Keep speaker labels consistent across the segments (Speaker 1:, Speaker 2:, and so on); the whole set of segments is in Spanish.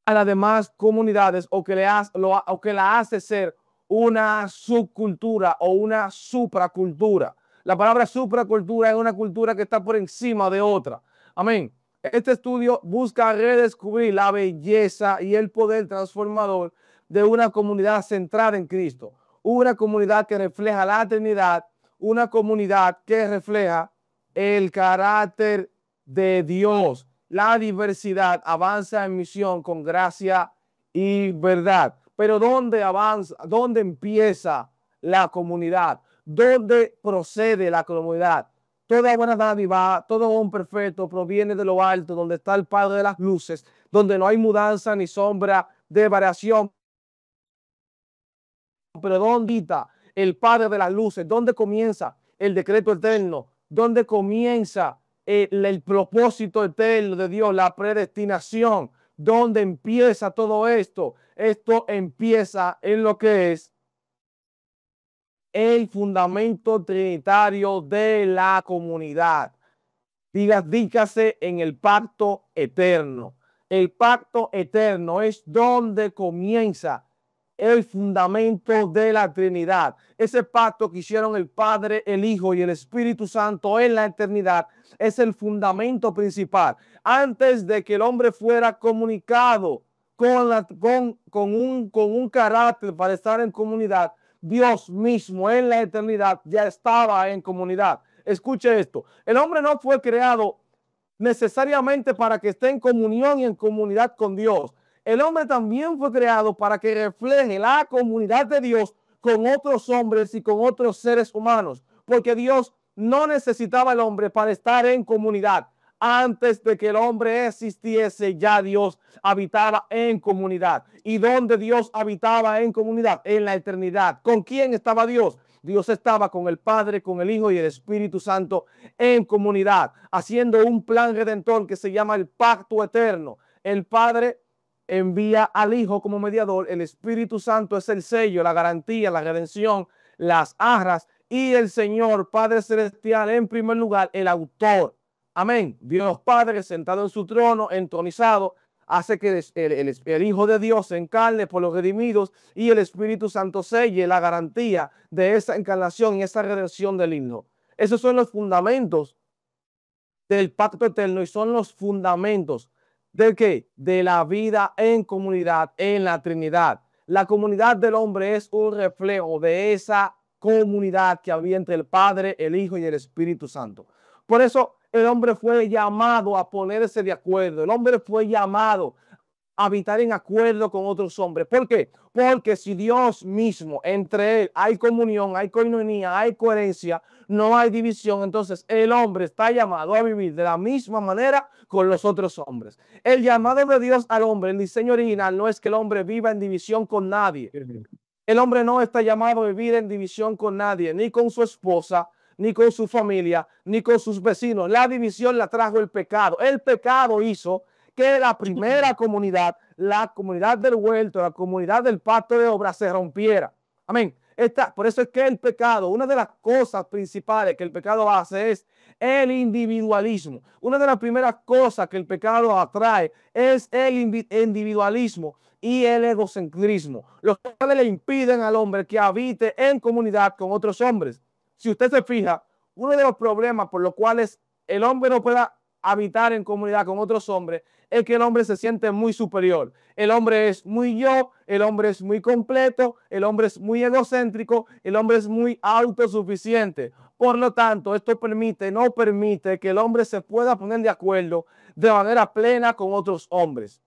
Speaker 1: a las demás comunidades o que, o que la hace ser una subcultura o una supracultura. La palabra supracultura es una cultura que está por encima de otra. Amén. Este estudio busca redescubrir la belleza y el poder transformador de una comunidad centrada en Cristo, una comunidad que refleja la Trinidad, una comunidad que refleja el carácter de Dios. La diversidad avanza en misión con gracia y verdad. Pero ¿dónde avanza? ¿Dónde empieza la comunidad? ¿Dónde procede la comunidad? Toda buena dádiva, todo don perfecto proviene de lo alto, donde está el Padre de las luces, donde no hay mudanza ni sombra de variación. Pero ¿dónde está el Padre de las luces? ¿Dónde comienza el decreto eterno? ¿Dónde comienza el propósito eterno de Dios, la predestinación? ¿Dónde empieza todo esto? Esto empieza en lo que es el fundamento trinitario de la comunidad. Dígase en el pacto eterno. El pacto eterno es donde comienza el fundamento de la Trinidad. Ese pacto que hicieron el Padre, el Hijo y el Espíritu Santo en la eternidad es el fundamento principal. Antes de que el hombre fuera comunicado con un carácter para estar en comunidad, Dios mismo en la eternidad ya estaba en comunidad. Escuche esto, el hombre no fue creado necesariamente para que esté en comunión y en comunidad con Dios. El hombre también fue creado para que refleje la comunidad de Dios con otros hombres y con otros seres humanos, porque Dios no necesitaba al hombre para estar en comunidad. Antes de que el hombre existiese, ya Dios habitaba en comunidad. ¿Y dónde Dios habitaba en comunidad? En la eternidad. ¿Con quién estaba Dios? Dios estaba con el Padre, con el Hijo y el Espíritu Santo en comunidad, haciendo un plan redentor que se llama el pacto eterno. El Padre envía al Hijo como mediador, el Espíritu Santo es el sello, la garantía, la redención, las arras, y el Señor Padre Celestial en primer lugar, el autor. Amén. Dios Padre sentado en su trono, entronizado, hace que el Hijo de Dios se encarne por los redimidos y el Espíritu Santo selle la garantía de esa encarnación y esa redención del Hijo. Esos son los fundamentos del pacto eterno y son los fundamentos ¿de qué? De la vida en comunidad, en la Trinidad. La comunidad del hombre es un reflejo de esa comunidad que había entre el Padre, el Hijo y el Espíritu Santo. Por eso el hombre fue llamado a ponerse de acuerdo. El hombre fue llamado a habitar en acuerdo con otros hombres. ¿Por qué? Porque si Dios mismo, entre él, hay comunión, hay coinonía, hay coherencia, no hay división, entonces el hombre está llamado a vivir de la misma manera con los otros hombres. El llamado de Dios al hombre, el diseño original, no es que el hombre viva en división con nadie. El hombre no está llamado a vivir en división con nadie, ni con su esposa, ni con su familia, ni con sus vecinos. La división la trajo el pecado. El pecado hizo que la primera comunidad, la comunidad del huerto, la comunidad del pacto de obra se rompiera. Amén. Por eso es que el pecado, una de las cosas principales que el pecado hace es el individualismo. Una de las primeras cosas que el pecado atrae es el individualismo y el egocentrismo, los cuales le impiden al hombre que habite en comunidad con otros hombres. Si usted se fija, uno de los problemas por los cuales el hombre no pueda habitar en comunidad con otros hombres es que el hombre se siente muy superior. El hombre es muy yo, el hombre es muy completo, el hombre es muy egocéntrico, el hombre es muy autosuficiente. Por lo tanto, esto no permite que el hombre se pueda poner de acuerdo de manera plena con otros hombres.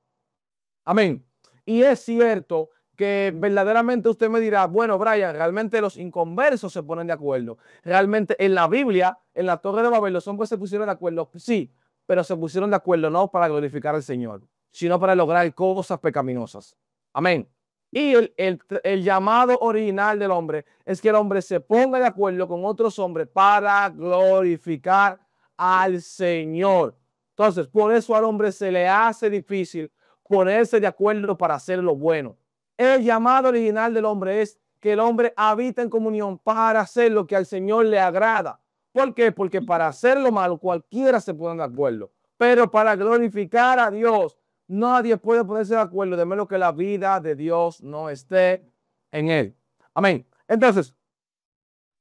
Speaker 1: Amén. Y es cierto que verdaderamente usted me dirá, bueno, Brian, realmente los inconversos se ponen de acuerdo. Realmente en la Biblia, en la Torre de Babel, los hombres se pusieron de acuerdo, sí, pero se pusieron de acuerdo no para glorificar al Señor, sino para lograr cosas pecaminosas. Amén. Y el llamado original del hombre es que el hombre se ponga de acuerdo con otros hombres para glorificar al Señor. Entonces, por eso al hombre se le hace difícil ponerse de acuerdo para hacer lo bueno. El llamado original del hombre es que el hombre habita en comunión para hacer lo que al Señor le agrada. ¿Por qué? Porque para hacer lo malo cualquiera se pone de acuerdo. Pero para glorificar a Dios, nadie puede ponerse de acuerdo de menos que la vida de Dios no esté en él. Amén. Entonces,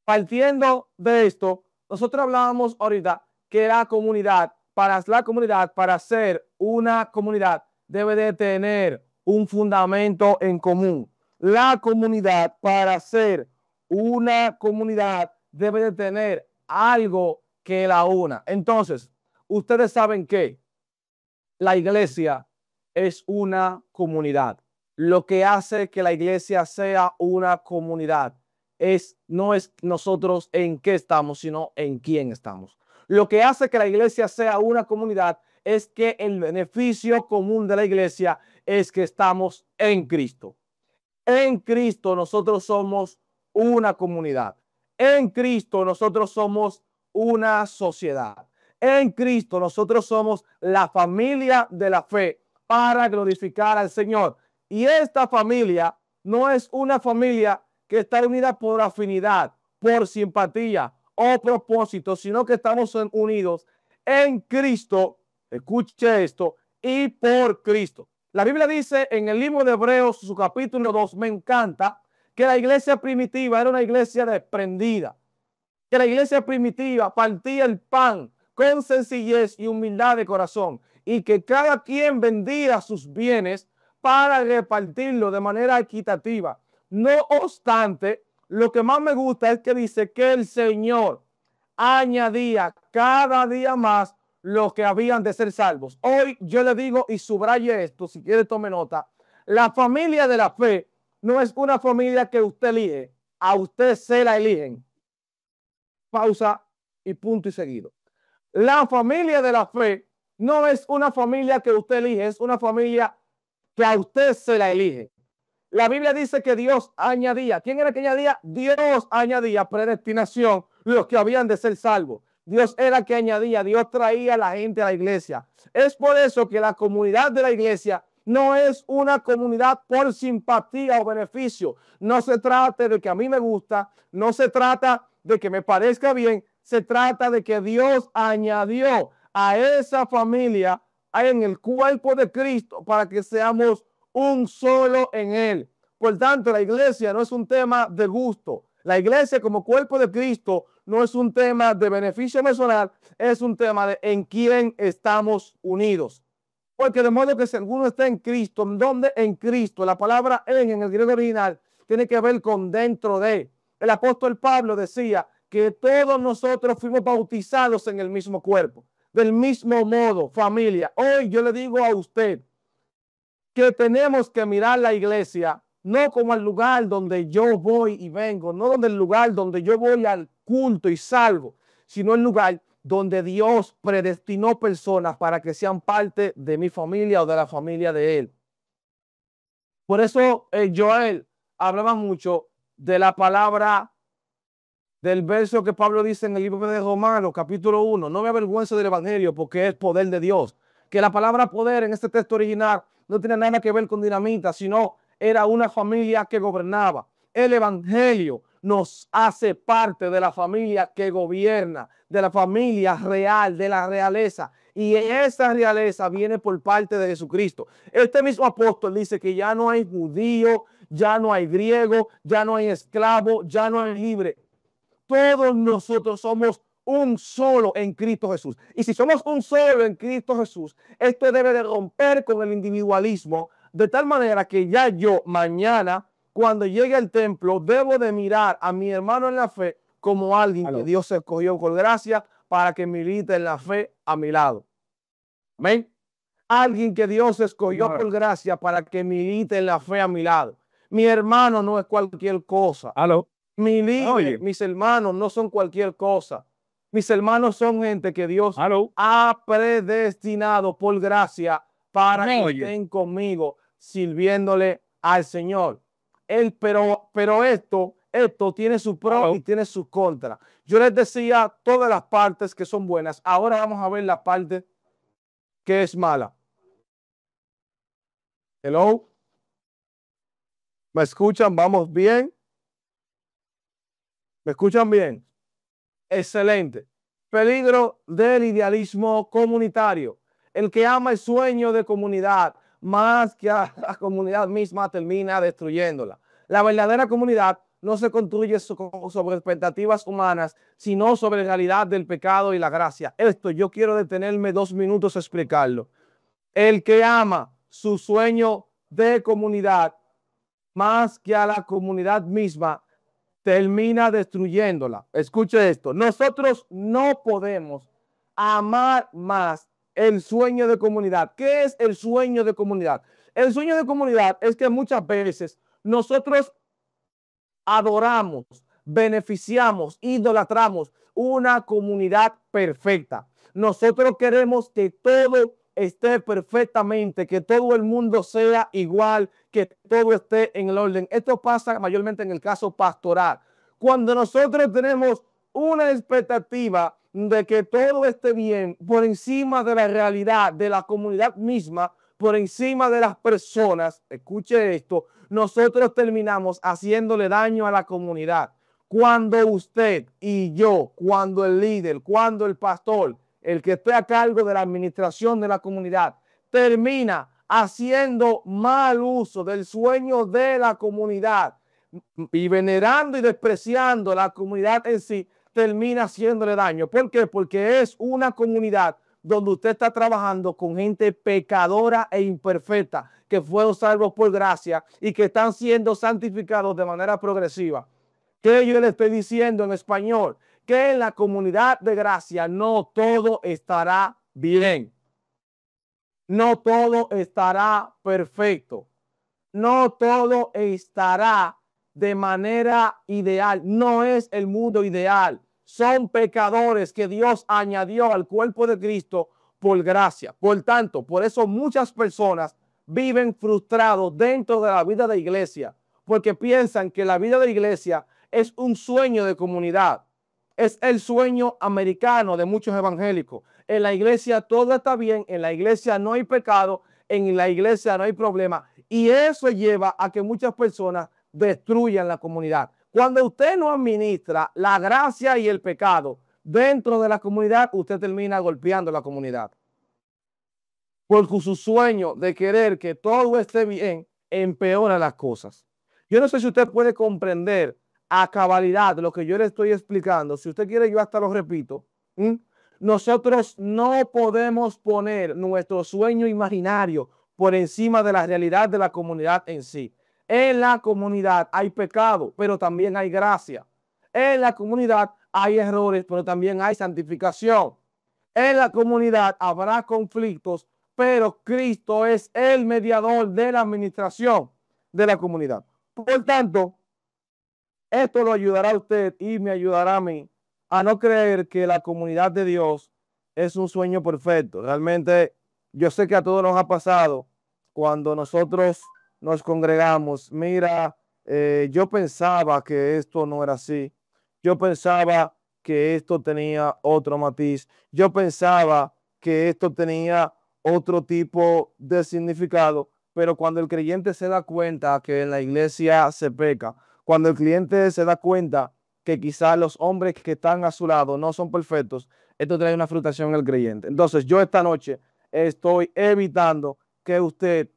Speaker 1: partiendo de esto, nosotros hablábamos ahorita que la comunidad, para ser una comunidad, debe de tener un fundamento en común. La comunidad, para ser una comunidad, debe de tener algo que la una. Entonces, ustedes saben que la iglesia es una comunidad. Lo que hace que la iglesia sea una comunidad no es nosotros en qué estamos, sino en quién estamos. Lo que hace que la iglesia sea una comunidad es que el beneficio común de la iglesia es que estamos en Cristo. En Cristo nosotros somos una comunidad. En Cristo nosotros somos una sociedad. En Cristo nosotros somos la familia de la fe para glorificar al Señor. Y esta familia no es una familia que está unida por afinidad, por simpatía o propósito, sino que estamos unidos en Cristo, escuche esto, y por Cristo. La Biblia dice en el libro de Hebreos, su capítulo 2, me encanta, que la iglesia primitiva era una iglesia desprendida, que la iglesia primitiva partía el pan con sencillez y humildad de corazón, y que cada quien vendía sus bienes para repartirlo de manera equitativa. No obstante, lo que más me gusta es que dice que el Señor añadía cada día más los que habían de ser salvos. Hoy yo le digo y subraye esto, si quiere tome nota, la familia de la fe no es una familia que usted elige, a usted se la eligen. Pausa y punto y seguido. La familia de la fe no es una familia que usted elige, es una familia que a usted se la elige. La Biblia dice que Dios añadía. ¿Quién era que añadía? Dios añadía predestinación, los que habían de ser salvos. Dios era que añadía, Dios traía a la gente a la iglesia. Es por eso que la comunidad de la iglesia no es una comunidad por simpatía o beneficio. No se trata de que a mí me gusta, no se trata de que me parezca bien, se trata de que Dios añadió a esa familia en el cuerpo de Cristo para que seamos un solo en él. Por tanto, la iglesia no es un tema de gusto. La iglesia como cuerpo de Cristo no es un tema de beneficio personal, es un tema de en quién estamos unidos. Porque de modo que si alguno está en Cristo, ¿dónde? En Cristo. La palabra en el griego original tiene que ver con dentro de. El apóstol Pablo decía que todos nosotros fuimos bautizados en el mismo cuerpo. Del mismo modo, familia. Hoy yo le digo a usted que tenemos que mirar la iglesia no como el lugar donde yo voy y vengo, no donde el lugar donde yo voy al culto y salgo, sino el lugar donde Dios predestinó personas para que sean parte de mi familia o de la familia de Él. Por eso Joel hablaba mucho de la palabra, del verso que Pablo dice en el libro de Romanos, capítulo 1, no me avergüenzo del evangelio porque es poder de Dios. Que la palabra poder en este texto original no tiene nada que ver con dinamita, sino era una familia que gobernaba. El evangelio nos hace parte de la familia que gobierna, de la familia real, de la realeza. Y esa realeza viene por parte de Jesucristo. Este mismo apóstol dice que ya no hay judío, ya no hay griego, ya no hay esclavo, ya no hay libre. Todos nosotros somos un solo en Cristo Jesús. Y si somos un solo en Cristo Jesús, esto debe de romper con el individualismo de tal manera que ya yo mañana, cuando llegue al templo, debo de mirar a mi hermano en la fe como alguien que Dios escogió con gracia para que milite en la fe a mi lado. Amén. Alguien que Dios escogió por gracia para que milite en la fe a mi lado. Mi hermano no es cualquier cosa. Mi líder, mis hermanos no son cualquier cosa. Mis hermanos son gente que Dios ha predestinado por gracia para que estén conmigo sirviéndole al Señor. Pero esto tiene su pro y tiene su contra. Yo les decía todas las partes que son buenas. Ahora vamos a ver la parte que es mala. Hello. ¿Me escuchan? ¿Vamos bien? ¿Me escuchan bien? Excelente. Peligro del idealismo comunitario. El que ama el sueño de comunidad más que a la comunidad misma termina destruyéndola. La verdadera comunidad no se construye sobre expectativas humanas, sino sobre la realidad del pecado y la gracia. Esto yo quiero detenerme 2 minutos a explicarlo. El que ama su sueño de comunidad más que a la comunidad misma termina destruyéndola. Escuche esto. Nosotros no podemos amar más el sueño de comunidad. ¿Qué es el sueño de comunidad? El sueño de comunidad es que muchas veces nosotros adoramos, beneficiamos, idolatramos una comunidad perfecta. Nosotros queremos que todo esté perfectamente, que todo el mundo sea igual, que todo esté en el orden. Esto pasa mayormente en el caso pastoral. Cuando nosotros tenemos una expectativa de que todo esté bien por encima de la realidad de la comunidad misma, por encima de las personas, escuche esto, nosotros terminamos haciéndole daño a la comunidad. Cuando usted y yo, cuando el líder, cuando el pastor, el que esté a cargo de la administración de la comunidad, termina haciendo mal uso del sueño de la comunidad y venerando y despreciando la comunidad en sí, termina haciéndole daño. ¿Por qué? Porque es una comunidad donde usted está trabajando con gente pecadora e imperfecta que fueron salvos por gracia y que están siendo santificados de manera progresiva. ¿Qué yo le estoy diciendo en español? Que en la comunidad de gracia no todo estará bien. No todo estará perfecto. No todo estará de manera ideal. No es el mundo ideal. Son pecadores que Dios añadió al cuerpo de Cristo por gracia. Por tanto, por eso muchas personas viven frustrados dentro de la vida de iglesia, porque piensan que la vida de iglesia es un sueño de comunidad. Es el sueño americano de muchos evangélicos. En la iglesia todo está bien, en la iglesia no hay pecado, en la iglesia no hay problema. Y eso lleva a que muchas personas destruyan la comunidad. Cuando usted no administra la gracia y el pecado dentro de la comunidad, usted termina golpeando la comunidad. Porque su sueño de querer que todo esté bien empeora las cosas. Yo no sé si usted puede comprender a cabalidad lo que yo le estoy explicando. Si usted quiere, yo hasta lo repito. Nosotros no podemos poner nuestro sueño imaginario por encima de la realidad de la comunidad en sí. En la comunidad hay pecado, pero también hay gracia. En la comunidad hay errores, pero también hay santificación. En la comunidad habrá conflictos, pero Cristo es el mediador de la administración de la comunidad. Por tanto, esto lo ayudará a usted y me ayudará a mí a no creer que la comunidad de Dios es un sueño perfecto. Realmente, yo sé que a todos nos ha pasado cuando nosotros nos congregamos. Mira, yo pensaba que esto no era así. Yo pensaba que esto tenía otro matiz. Yo pensaba que esto tenía otro tipo de significado. Pero cuando el creyente se da cuenta que en la iglesia se peca, cuando el cliente se da cuenta que quizás los hombres que están a su lado no son perfectos, esto trae una frustración al creyente. Entonces, yo esta noche estoy evitando que usted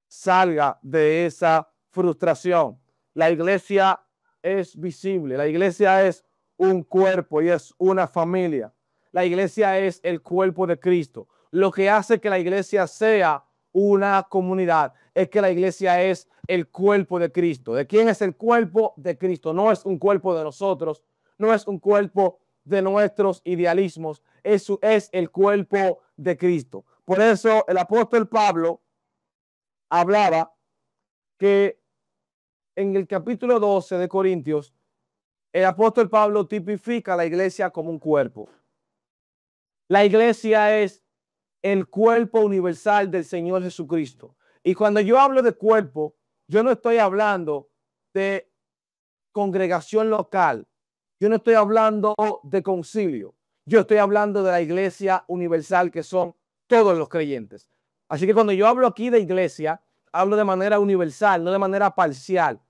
Speaker 1: salga de esa frustración. La iglesia es visible, la iglesia es un cuerpo y es una familia. La iglesia es el cuerpo de Cristo. Lo que hace que la iglesia sea una comunidad es que la iglesia es el cuerpo de Cristo. ¿De quién es el cuerpo? De Cristo. No es un cuerpo de nosotros, no es un cuerpo de nuestros idealismos, eso es el cuerpo de Cristo. Por eso el apóstol Pablo hablaba que en el capítulo 12 de Corintios, el apóstol Pablo tipifica a la iglesia como un cuerpo. La iglesia es el cuerpo universal del Señor Jesucristo. Y cuando yo hablo de cuerpo, yo no estoy hablando de congregación local. Yo no estoy hablando de concilio. Yo estoy hablando de la iglesia universal que son todos los creyentes. Así que cuando yo hablo aquí de iglesia, hablo de manera universal, no de manera parcial.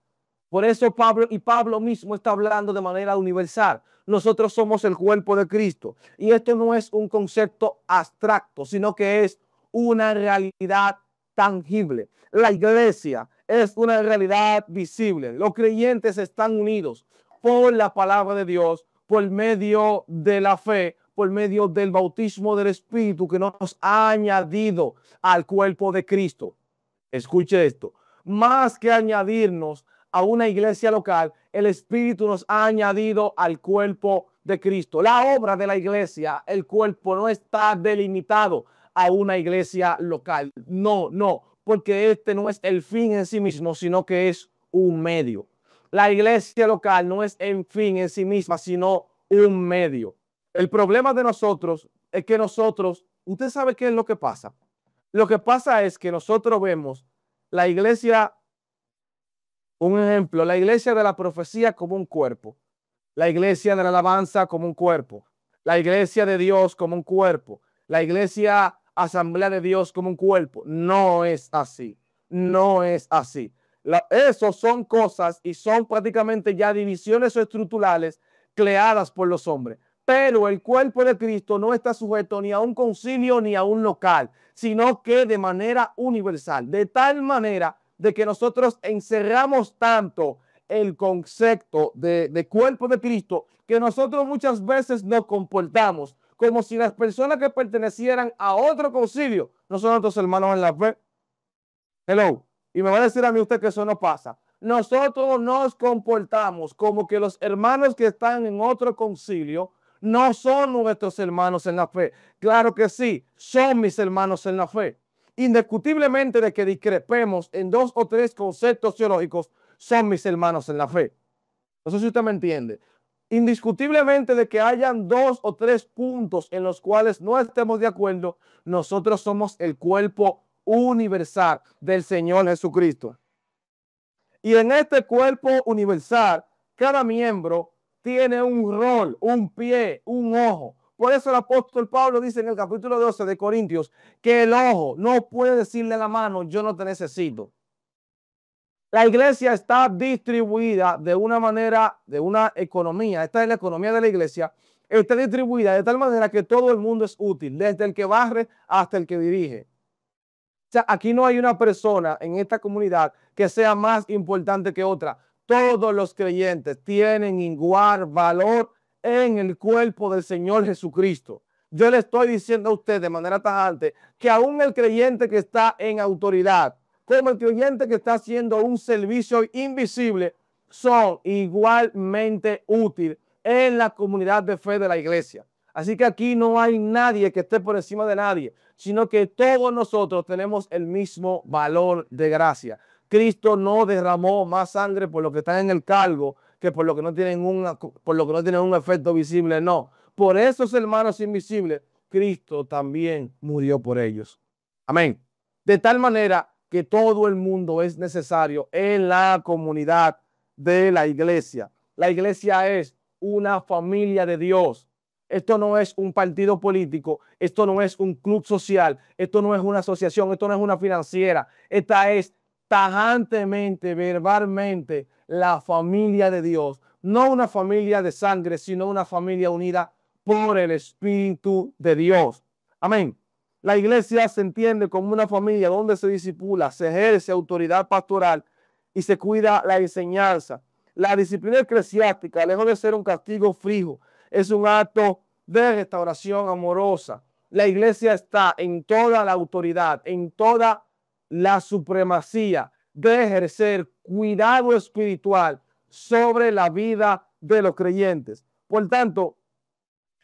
Speaker 1: Por eso Pablo mismo está hablando de manera universal. Nosotros somos el cuerpo de Cristo. Y esto no es un concepto abstracto, sino que es una realidad tangible. La iglesia es una realidad visible. Los creyentes están unidos por la palabra de Dios, por medio de la fe, por medio del bautismo del Espíritu que nos ha añadido al cuerpo de Cristo. Escuche esto. Más que añadirnos a una iglesia local, el Espíritu nos ha añadido al cuerpo de Cristo. La obra de la iglesia, el cuerpo, no está delimitado a una iglesia local. No, porque este no es el fin en sí mismo, sino que es un medio. La iglesia local no es el fin en sí misma, sino un medio. El problema de nosotros es que usted sabe qué es lo que pasa. Lo que pasa es que nosotros vemos la iglesia, un ejemplo, la iglesia de la profecía como un cuerpo, la iglesia de la alabanza como un cuerpo, la iglesia de Dios como un cuerpo, la iglesia asamblea de Dios como un cuerpo. No es así, no es así. Esos son cosas y son prácticamente ya divisiones estructurales creadas por los hombres. Pero el cuerpo de Cristo no está sujeto ni a un concilio ni a un local, sino que de manera universal, de tal manera de que nosotros encerramos tanto el concepto de cuerpo de Cristo que nosotros muchas veces nos comportamos como si las personas que pertenecieran a otro concilio no son nuestros hermanos en la fe. Hello. Y me va a decir a mí usted que eso no pasa. Nosotros nos comportamos como que los hermanos que están en otro concilio no son nuestros hermanos en la fe. Claro que sí, son mis hermanos en la fe. Indiscutiblemente de que discrepemos en 2 o 3 conceptos teológicos, son mis hermanos en la fe. No sé si usted me entiende. Indiscutiblemente de que hayan 2 o 3 puntos en los cuales no estemos de acuerdo, nosotros somos el cuerpo universal del Señor Jesucristo. Y en este cuerpo universal, cada miembro tiene un rol, un pie, un ojo. Por eso el apóstol Pablo dice en el capítulo 12 de Corintios que el ojo no puede decirle a la mano, yo no te necesito. La iglesia está distribuida de una manera, de una economía. Esta es la economía de la iglesia. Está distribuida de tal manera que todo el mundo es útil, desde el que barre hasta el que dirige. O sea, aquí no hay una persona en esta comunidad que sea más importante que otra. Todos los creyentes tienen igual valor en el cuerpo del Señor Jesucristo. Yo le estoy diciendo a usted de manera tajante que aún el creyente que está en autoridad, como el creyente que está haciendo un servicio invisible, son igualmente útiles en la comunidad de fe de la iglesia. Así que aquí no hay nadie que esté por encima de nadie, sino que todos nosotros tenemos el mismo valor de gracia. Cristo no derramó más sangre por lo que están en el cargo que por lo que no tienen un efecto visible, no. Por esos hermanos invisibles, Cristo también murió por ellos. Amén. De tal manera que todo el mundo es necesario en la comunidad de la iglesia. La iglesia es una familia de Dios. Esto no es un partido político, esto no es un club social, esto no es una asociación, esto no es una financiera. Esta es tajantemente, verbalmente, la familia de Dios. No una familia de sangre, sino una familia unida por el Espíritu de Dios. Amén. La iglesia se entiende como una familia donde se discipula, se ejerce autoridad pastoral y se cuida la enseñanza. La disciplina eclesiástica, lejos de ser un castigo fijo, es un acto de restauración amorosa. La iglesia está en toda la autoridad, en toda la supremacía de ejercer cuidado espiritual sobre la vida de los creyentes. Por tanto,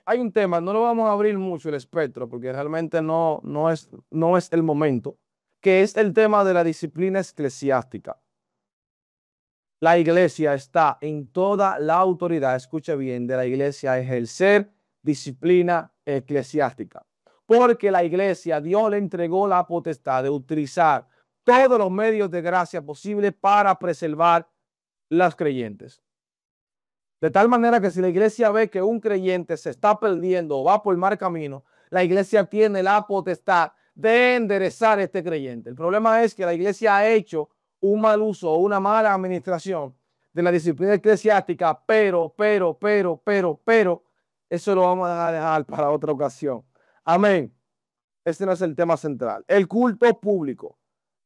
Speaker 1: hay un tema, no lo vamos a abrir mucho el espectro porque realmente no es el momento, que es el tema de la disciplina eclesiástica. La iglesia está en toda la autoridad, escuche bien, de la iglesia a ejercer disciplina eclesiástica. Porque la iglesia, Dios le entregó la potestad de utilizar todos los medios de gracia posibles para preservar las creyentes. De tal manera que si la iglesia ve que un creyente se está perdiendo o va por mal camino, la iglesia tiene la potestad de enderezar a este creyente. El problema es que la iglesia ha hecho un mal uso o una mala administración de la disciplina eclesiástica, pero, eso lo vamos a dejar para otra ocasión. Amén. Este no es el tema central. El culto público.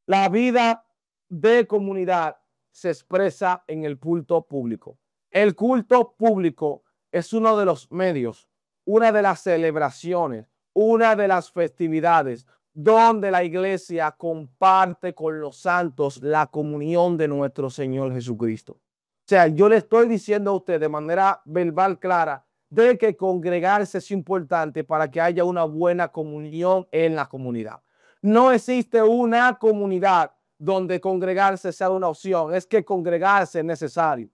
Speaker 1: La vida de comunidad se expresa en el culto público. El culto público es uno de los medios, una de las celebraciones, una de las festividades donde la iglesia comparte con los santos la comunión de nuestro Señor Jesucristo. O sea, yo le estoy diciendo a usted de manera verbal clara de que congregarse es importante para que haya una buena comunión en la comunidad. No existe una comunidad donde congregarse sea una opción, es que congregarse es necesario.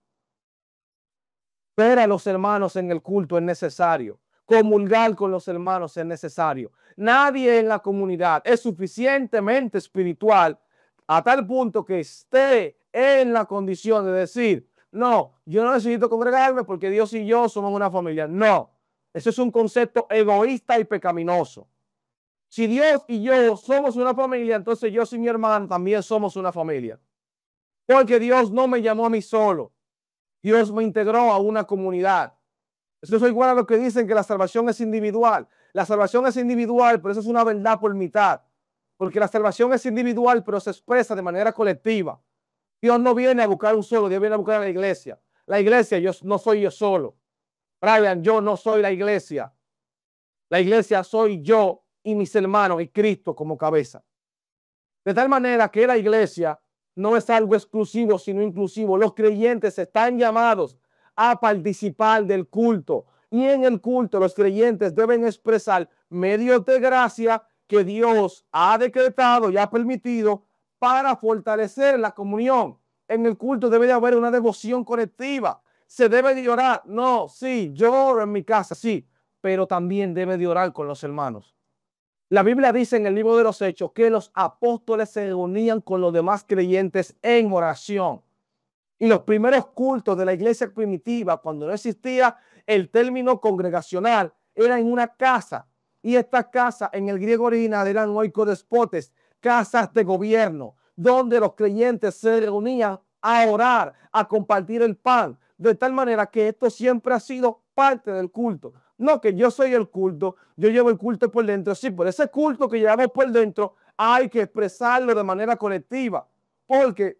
Speaker 1: Ver a los hermanos en el culto es necesario. Comulgar con los hermanos es necesario. Nadie en la comunidad es suficientemente espiritual a tal punto que esté en la condición de decir, no, yo no necesito congregarme porque Dios y yo somos una familia. No, eso es un concepto egoísta y pecaminoso. Si Dios y yo somos una familia, entonces yo y mi hermano también somos una familia. Porque Dios no me llamó a mí solo. Dios me integró a una comunidad. Eso es igual a lo que dicen que la salvación es individual. La salvación es individual, pero eso es una verdad por mitad. Porque la salvación es individual, pero se expresa de manera colectiva. Dios no viene a buscar un solo, Dios viene a buscar a la iglesia. La iglesia yo no soy yo solo. Brian, yo no soy la iglesia. La iglesia soy yo y mis hermanos y Cristo como cabeza. De tal manera que la iglesia no es algo exclusivo, sino inclusivo. Los creyentes están llamados a participar del culto. Y en el culto los creyentes deben expresar medios de gracia que Dios ha decretado y ha permitido para fortalecer la comunión. En el culto debe de haber una devoción colectiva. Se debe de orar. No, sí, yo oro en mi casa, sí, pero también debe de orar con los hermanos. La Biblia dice en el libro de los Hechos que los apóstoles se reunían con los demás creyentes en oración. Y los primeros cultos de la iglesia primitiva, cuando no existía el término congregacional, era en una casa. Y estas casas en el griego original eran oikodespotes, casas de gobierno, donde los creyentes se reunían a orar, a compartir el pan. De tal manera que esto siempre ha sido parte del culto. No que yo soy el culto, yo llevo el culto por dentro. Sí, por ese culto que llevamos por dentro hay que expresarlo de manera colectiva. Porque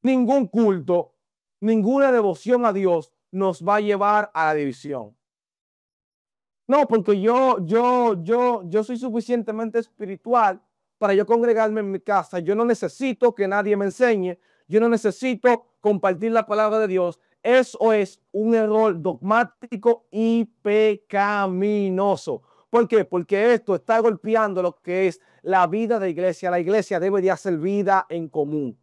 Speaker 1: ningún culto, ninguna devoción a Dios nos va a llevar a la división. No, porque yo soy suficientemente espiritual para yo congregarme en mi casa. Yo no necesito que nadie me enseñe. Yo no necesito compartir la palabra de Dios. Eso es un error dogmático y pecaminoso. ¿Por qué? Porque esto está golpeando lo que es la vida de iglesia. La iglesia debe de hacer vida en común.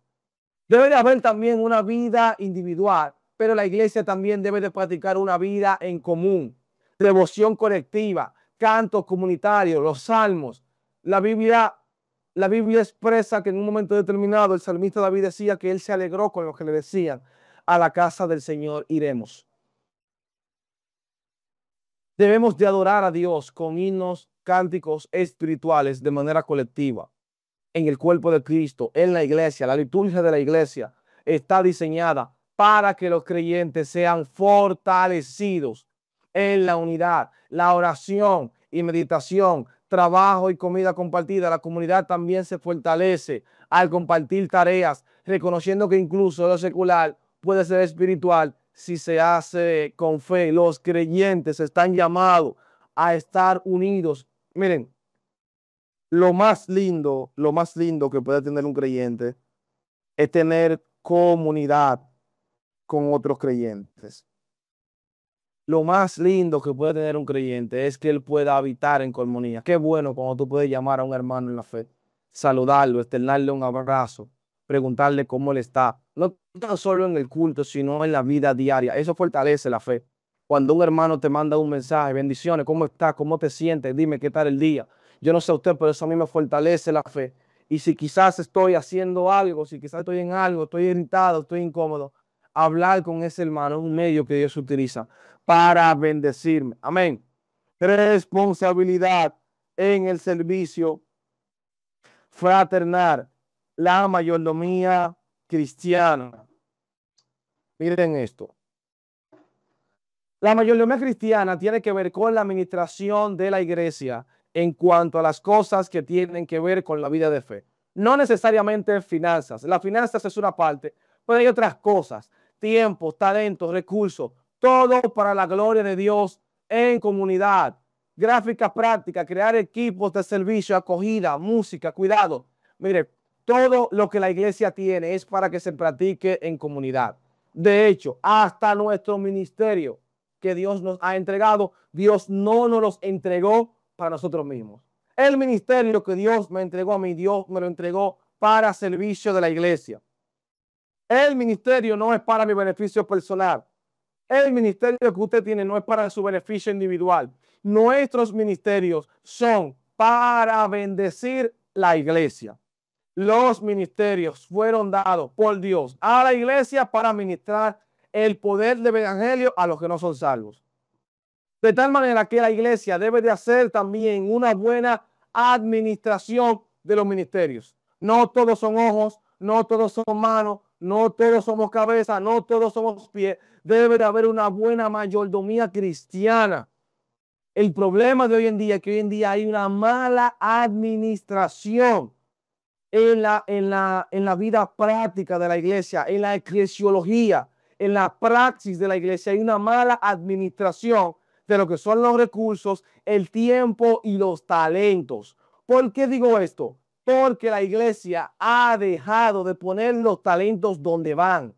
Speaker 1: Debe de haber también una vida individual, pero la iglesia también debe de practicar una vida en común. Devoción colectiva, cantos comunitarios, los salmos. La Biblia, la Biblia expresa que en un momento determinado el salmista David decía que él se alegró con lo que le decían: a la casa del Señor iremos. Debemos de adorar a Dios con himnos, cánticos espirituales de manera colectiva. En el cuerpo de Cristo, en la iglesia, la liturgia de la iglesia está diseñada para que los creyentes sean fortalecidos en la unidad, la oración y meditación, trabajo y comida compartida. La comunidad también se fortalece al compartir tareas, reconociendo que incluso lo secular puede ser espiritual si se hace con fe. Los creyentes están llamados a estar unidos. Miren, lo más lindo que puede tener un creyente es tener comunidad con otros creyentes. Lo más lindo que puede tener un creyente es que él pueda habitar en comunidad. Qué bueno cuando tú puedes llamar a un hermano en la fe, saludarlo, externarle un abrazo, preguntarle cómo él está. No tan solo en el culto, sino en la vida diaria. Eso fortalece la fe. Cuando un hermano te manda un mensaje: bendiciones, ¿cómo estás? ¿Cómo te sientes? Dime qué tal el día. Yo no sé a usted, pero eso a mí me fortalece la fe. Y si quizás estoy haciendo algo, si quizás estoy en algo, estoy irritado, estoy incómodo, hablar con ese hermano es un medio que Dios utiliza para bendecirme. Amén. Responsabilidad en el servicio fraternal, la mayordomía cristiana. Miren esto. La mayordomía cristiana tiene que ver con la administración de la iglesia en cuanto a las cosas que tienen que ver con la vida de fe. No necesariamente finanzas. Las finanzas es una parte, pero hay otras cosas. Tiempo, talento, recursos, todo para la gloria de Dios en comunidad. Gráfica práctica, crear equipos de servicio, acogida, música, cuidado. Mire, todo lo que la iglesia tiene es para que se practique en comunidad. De hecho, hasta nuestro ministerio que Dios nos ha entregado, Dios no nos los entregó para nosotros mismos. El ministerio que Dios me entregó a mí, Dios me lo entregó para servicio de la iglesia. El ministerio no es para mi beneficio personal. El ministerio que usted tiene no es para su beneficio individual. Nuestros ministerios son para bendecir la iglesia. Los ministerios fueron dados por Dios a la iglesia para ministrar el poder del evangelio a los que no son salvos. De tal manera que la iglesia debe de hacer también una buena administración de los ministerios. No todos son ojos, no todos son manos, no todos somos cabeza, no todos somos pies. Debe de haber una buena mayordomía cristiana. El problema de hoy en día es que hoy en día hay una mala administración en la vida práctica de la iglesia, en la eclesiología, en la praxis de la iglesia. Hay una mala administración de lo que son los recursos, el tiempo y los talentos. ¿Por qué digo esto? Porque la iglesia ha dejado de poner los talentos donde van.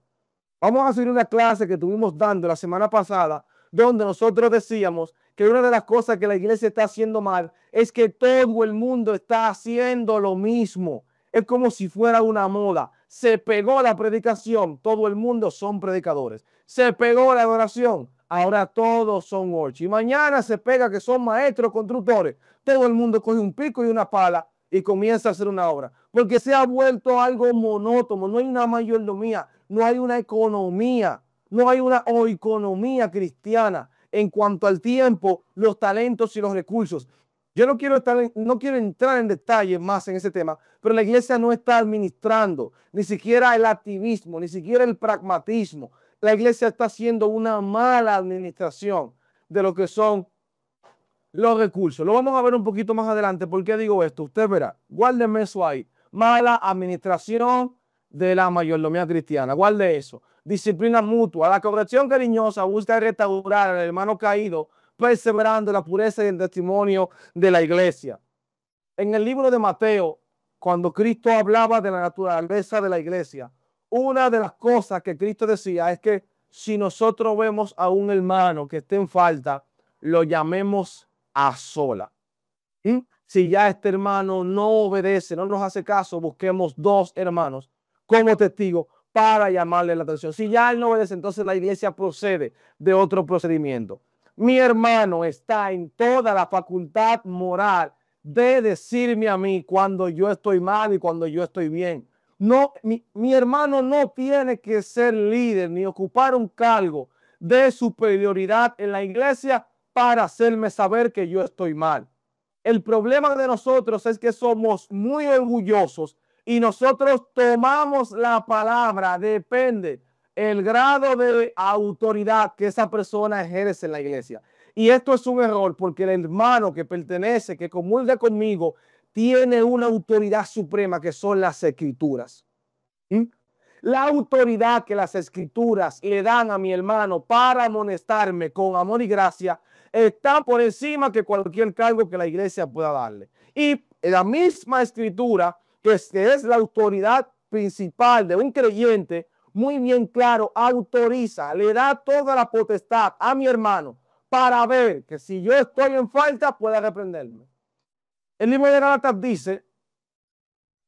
Speaker 1: Vamos a hacer una clase que estuvimos dando la semana pasada, donde nosotros decíamos que una de las cosas que la iglesia está haciendo mal es que todo el mundo está haciendo lo mismo. Es como si fuera una moda. Se pegó la predicación, todo el mundo son predicadores. Se pegó la adoración, ahora todos son worship. Y mañana se pega que son maestros, constructores. Todo el mundo coge un pico y una pala y comienza a hacer una obra. Porque se ha vuelto algo monótono. No hay una mayordomía, no hay una economía, no hay una economía cristiana en cuanto al tiempo, los talentos y los recursos. Yo no quiero entrar en detalle más en ese tema, pero la iglesia no está administrando ni siquiera el activismo, ni siquiera el pragmatismo. La iglesia está haciendo una mala administración de lo que son los recursos. Lo vamos a ver un poquito más adelante. ¿Por qué digo esto? Usted verá, guárdeme eso ahí. Mala administración de la mayordomía cristiana. Guarde eso. Disciplina mutua. La corrección cariñosa busca restaurar al hermano caído, perseverando en la pureza y el testimonio de la iglesia. En el libro de Mateo, cuando Cristo hablaba de la naturaleza de la iglesia, una de las cosas que Cristo decía es que si nosotros vemos a un hermano que esté en falta, lo llamemos a sola. Si ya este hermano no obedece, no nos hace caso, busquemos dos hermanos como testigos para llamarle la atención. Si ya él no obedece, entonces la iglesia procede de otro procedimiento. Mi hermano está en toda la facultad moral de decirme a mí cuando yo estoy mal y cuando yo estoy bien. No, mi hermano no tiene que ser líder ni ocupar un cargo de superioridad en la iglesia para hacerme saber que yo estoy mal. El problema de nosotros es que somos muy orgullosos y nosotros tomamos la palabra, depende el grado de autoridad que esa persona ejerce en la iglesia. Y esto es un error porque el hermano que pertenece, que comulga conmigo, tiene una autoridad suprema que son las escrituras. La autoridad que las escrituras le dan a mi hermano para amonestarme con amor y gracia está por encima que cualquier cargo que la iglesia pueda darle. Y la misma escritura, que es la autoridad principal de un creyente, muy bien claro, autoriza, le da toda la potestad a mi hermano para ver que si yo estoy en falta pueda reprenderme. El libro de Gálatas dice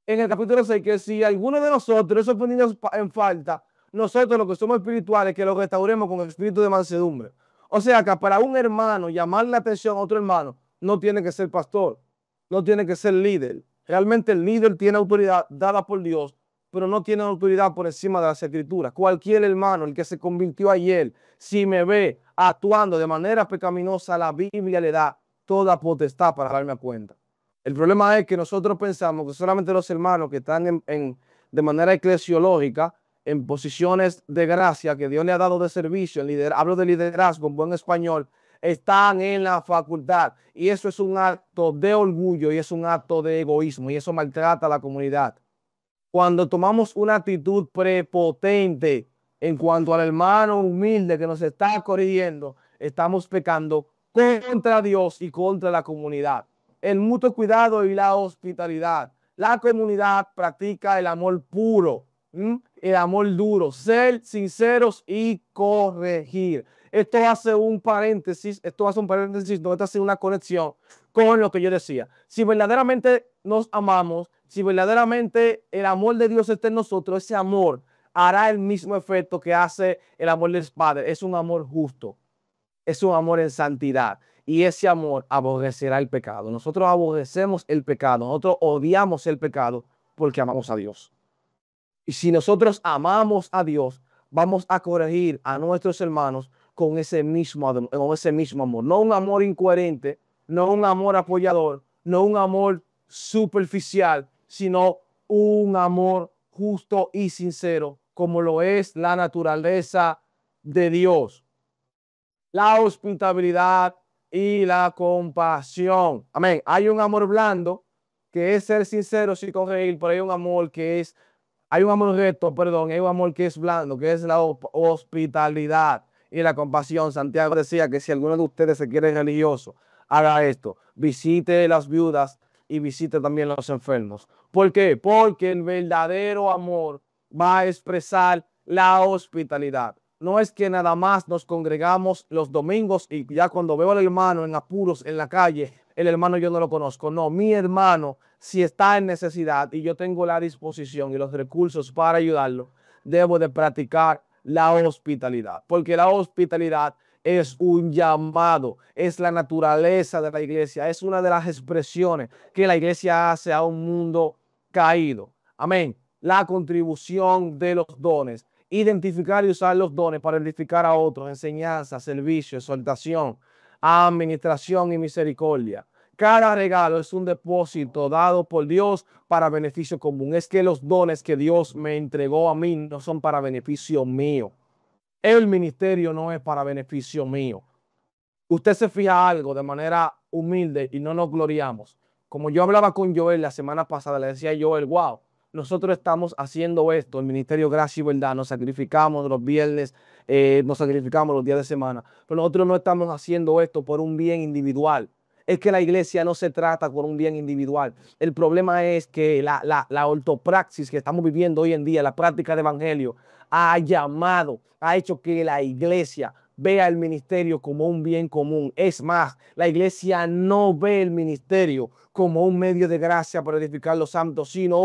Speaker 1: en el capítulo 6 que si alguno de nosotros es ofendido en falta, nosotros los que somos espirituales, que lo restauremos con el espíritu de mansedumbre. O sea que para un hermano llamar la atención a otro hermano no tiene que ser pastor, no tiene que ser líder. Realmente el líder tiene autoridad dada por Dios, pero no tiene autoridad por encima de las escrituras. Cualquier hermano, el que se convirtió ayer, si me ve actuando de manera pecaminosa, la Biblia le da toda potestad para darme cuenta. El problema es que nosotros pensamos que solamente los hermanos que están de manera eclesiológica en posiciones de gracia que Dios le ha dado de servicio, hablo de liderazgo en buen español, están en la facultad. Y eso es un acto de orgullo y es un acto de egoísmo y eso maltrata a la comunidad. Cuando tomamos una actitud prepotente en cuanto al hermano humilde que nos está corrigiendo, estamos pecando contra Dios y contra la comunidad. El mutuo cuidado y la hospitalidad. La comunidad practica el amor puro, el amor duro, ser sinceros y corregir. Esto hace un paréntesis, no, esto hace una conexión con lo que yo decía. Si verdaderamente nos amamos, si verdaderamente el amor de Dios está en nosotros, ese amor hará el mismo efecto que hace el amor del Padre. Es un amor justo, es un amor en santidad. Y ese amor aborrecerá el pecado. Nosotros aborrecemos el pecado, nosotros odiamos el pecado porque amamos a Dios. Y si nosotros amamos a Dios, vamos a corregir a nuestros hermanos con ese mismo amor. No un amor incoherente, no un amor apoyador, no un amor superficial, sino un amor justo y sincero, como lo es la naturaleza de Dios. La hospitalidad y la compasión. Amén. Hay un amor blando que es ser sincero sin corregir, pero hay un amor que es, hay un amor recto, perdón, hay un amor que es blando, que es la hospitalidad y la compasión. Santiago decía que si alguno de ustedes se quiere religioso, haga esto, visite las viudas y visite también los enfermos. ¿Por qué? Porque el verdadero amor va a expresar la hospitalidad. No es que nada más nos congregamos los domingos y ya cuando veo al hermano en apuros en la calle, el hermano yo no lo conozco. No, mi hermano, si está en necesidad y yo tengo la disposición y los recursos para ayudarlo, debo de practicar la hospitalidad, porque la hospitalidad es un llamado, es la naturaleza de la iglesia, es una de las expresiones que la iglesia hace a un mundo caído. Amén. La contribución de los dones. Identificar y usar los dones para edificar a otros, enseñanza, servicio, exhortación, administración y misericordia. Cada regalo es un depósito dado por Dios para beneficio común. Es que los dones que Dios me entregó a mí no son para beneficio mío. El ministerio no es para beneficio mío. Usted se fija algo de manera humilde y no nos gloriamos. Como yo hablaba con Joel la semana pasada, le decía a Joel, wow, nosotros estamos haciendo esto, el Ministerio Gracia y Verdad, nos sacrificamos los viernes, nos sacrificamos los días de semana, pero nosotros no estamos haciendo esto por un bien individual. Es que la iglesia no se trata por un bien individual. El problema es que la ortopraxis que estamos viviendo hoy en día, la práctica de evangelio, ha llamado, ha hecho que la iglesia vea el ministerio como un bien común. Es más, la iglesia no ve el ministerio como un medio de gracia para edificar los santos, sino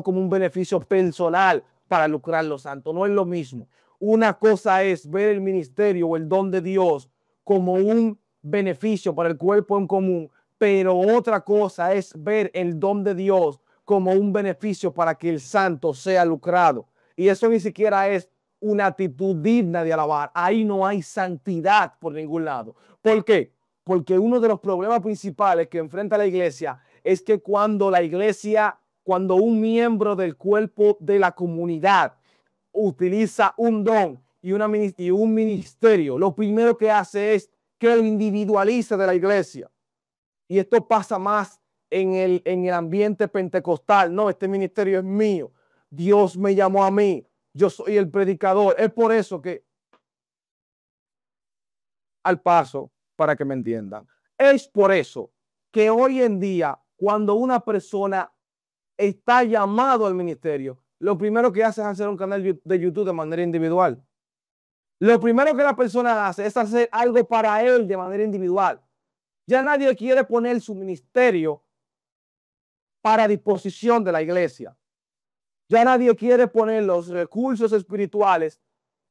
Speaker 1: como un beneficio personal para lucrar los santos. No es lo mismo. Una cosa es ver el ministerio o el don de Dios como un beneficio para el cuerpo en común, pero otra cosa es ver el don de Dios como un beneficio para que el santo sea lucrado. Y eso ni siquiera es una actitud digna de alabar. Ahí no hay santidad por ningún lado. ¿Por qué? Porque uno de los problemas principales que enfrenta la iglesia es que cuando un miembro del cuerpo de la comunidad utiliza un don y un ministerio, lo primero que hace es que lo individualiza de la iglesia. Y esto pasa más en el ambiente pentecostal. No, este ministerio es mío. Dios me llamó a mí. Yo soy el predicador. Es por eso que, al paso, para que me entiendan, es por eso que hoy en día, cuando una persona está llamado al ministerio, lo primero que hace es hacer un canal de YouTube de manera individual. Lo primero que la persona hace es hacer algo para él de manera individual. Ya nadie quiere poner su ministerio para disposición de la iglesia. Ya nadie quiere poner los recursos espirituales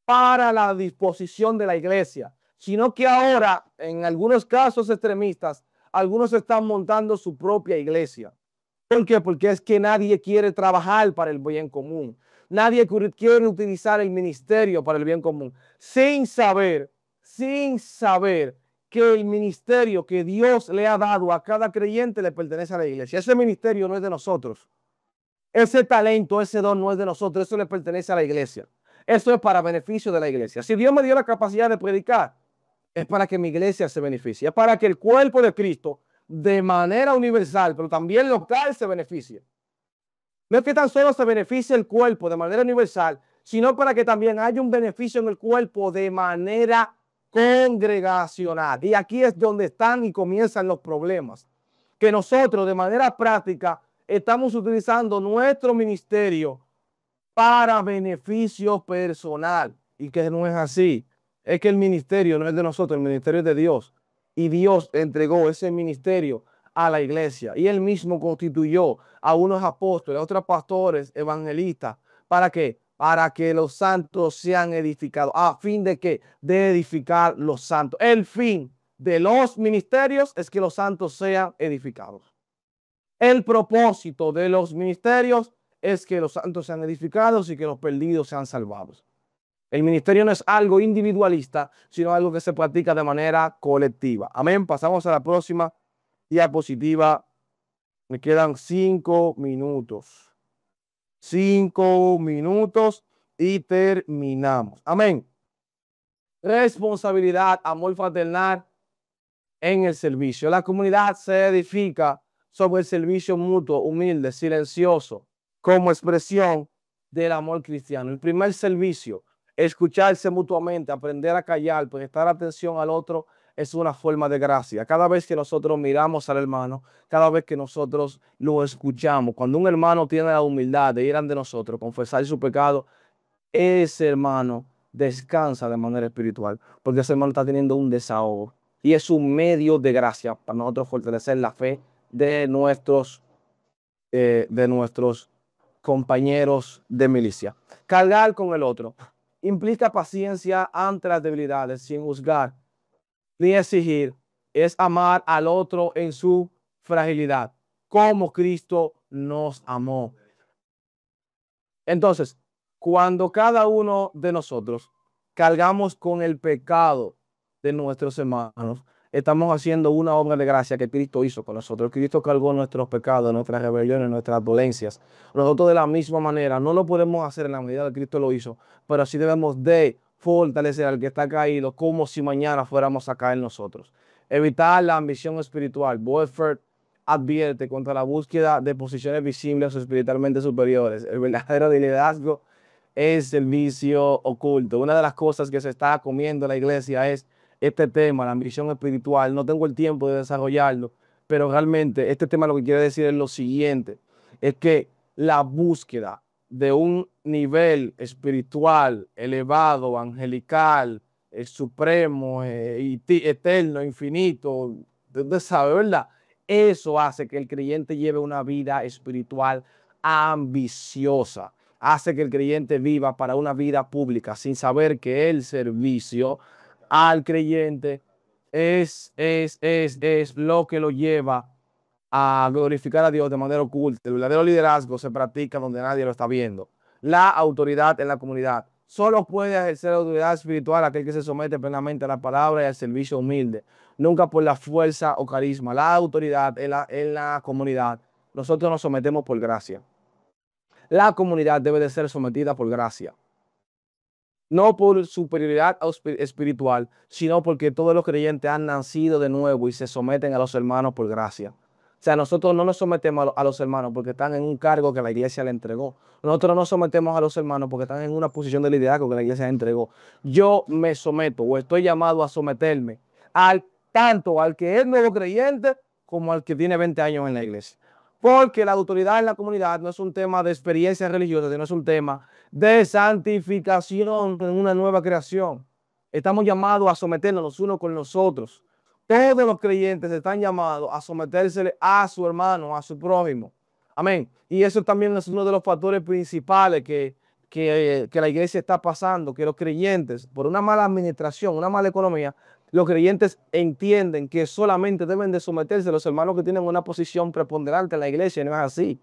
Speaker 1: para la disposición de la iglesia, sino que ahora, en algunos casos extremistas, algunos están montando su propia iglesia. ¿Por qué? Porque es que nadie quiere trabajar para el bien común. Nadie quiere utilizar el ministerio para el bien común, sin saber que el ministerio que Dios le ha dado a cada creyente le pertenece a la iglesia. Ese ministerio no es de nosotros. Ese talento, ese don no es de nosotros, eso le pertenece a la iglesia. Eso es para beneficio de la iglesia. Si Dios me dio la capacidad de predicar, es para que mi iglesia se beneficie, es para que el cuerpo de Cristo, de manera universal, pero también local, se beneficie. No es que tan solo se beneficie el cuerpo de manera universal, sino para que también haya un beneficio en el cuerpo de manera congregacional. Y aquí es donde están y comienzan los problemas. Que nosotros de manera práctica estamos utilizando nuestro ministerio para beneficio personal. Y que no es así. Es que el ministerio no es de nosotros, el ministerio es de Dios. Y Dios entregó ese ministerio a la iglesia. Y él mismo constituyó a unos apóstoles, a otros pastores, evangelistas. ¿Para qué? Para que los santos sean edificados. ¿A fin de qué? De edificar los santos. El fin de los ministerios es que los santos sean edificados. El propósito de los ministerios es que los santos sean edificados y que los perdidos sean salvados. El ministerio no es algo individualista, sino algo que se practica de manera colectiva. Amén. Pasamos a la próxima diapositiva. Me quedan 5 minutos. 5 minutos y terminamos. Amén. Responsabilidad, amor fraternal en el servicio. La comunidad se edifica sobre el servicio mutuo, humilde, silencioso, como expresión del amor cristiano. El primer servicio, escucharse mutuamente, aprender a callar, prestar atención al otro, es una forma de gracia. Cada vez que nosotros miramos al hermano, cada vez que nosotros lo escuchamos, cuando un hermano tiene la humildad de ir ante nosotros, confesar su pecado, ese hermano descansa de manera espiritual, porque ese hermano está teniendo un desahogo y es un medio de gracia para nosotros fortalecer la fe de nuestros compañeros de milicia. Cargar con el otro implica paciencia ante las debilidades sin juzgar ni exigir. Es amar al otro en su fragilidad, como Cristo nos amó. Entonces, cuando cada uno de nosotros cargamos con el pecado de nuestros hermanos, estamos haciendo una obra de gracia que Cristo hizo con nosotros. Cristo cargó nuestros pecados, nuestras rebeliones, nuestras dolencias. Nosotros de la misma manera no lo podemos hacer en la medida que Cristo lo hizo, pero sí debemos de fortalecer al que está caído como si mañana fuéramos a caer nosotros. Evitar la ambición espiritual. Boetford advierte contra la búsqueda de posiciones visibles o espiritualmente superiores. El verdadero liderazgo es el vicio oculto. Una de las cosas que se está comiendo la iglesia es este tema, la ambición espiritual. No tengo el tiempo de desarrollarlo, pero realmente este tema lo que quiere decir es lo siguiente, es que la búsqueda de un nivel espiritual elevado, angelical, supremo, eterno, infinito, usted sabe, ¿verdad? Eso hace que el creyente lleve una vida espiritual ambiciosa. Hace que el creyente viva para una vida pública sin saber que el servicio al creyente es lo que lo lleva a glorificar a Dios de manera oculta. El verdadero liderazgo se practica donde nadie lo está viendo. La autoridad en la comunidad. Solo puede ejercer autoridad espiritual aquel que se somete plenamente a la palabra y al servicio humilde, nunca por la fuerza o carisma. La autoridad en la comunidad. Nosotros nos sometemos por gracia. La comunidad debe de ser sometida por gracia. No por superioridad espiritual, sino porque todos los creyentes han nacido de nuevo y se someten a los hermanos por gracia. O sea, nosotros no nos sometemos a los hermanos porque están en un cargo que la iglesia le entregó. Nosotros no nos sometemos a los hermanos porque están en una posición de liderazgo que la iglesia le entregó. Yo me someto o estoy llamado a someterme tanto al que es nuevo creyente como al que tiene 20 años en la iglesia. Porque la autoridad en la comunidad no es un tema de experiencia religiosa, sino es un tema de santificación en una nueva creación. Estamos llamados a someternos los unos con los otros. Todos los creyentes están llamados a someterse a su hermano, a su prójimo. Amén. Y eso también es uno de los factores principales que la iglesia está pasando, que los creyentes, por una mala administración, una mala economía, los creyentes entienden que solamente deben de someterse a los hermanos que tienen una posición preponderante en la iglesia, y no es así.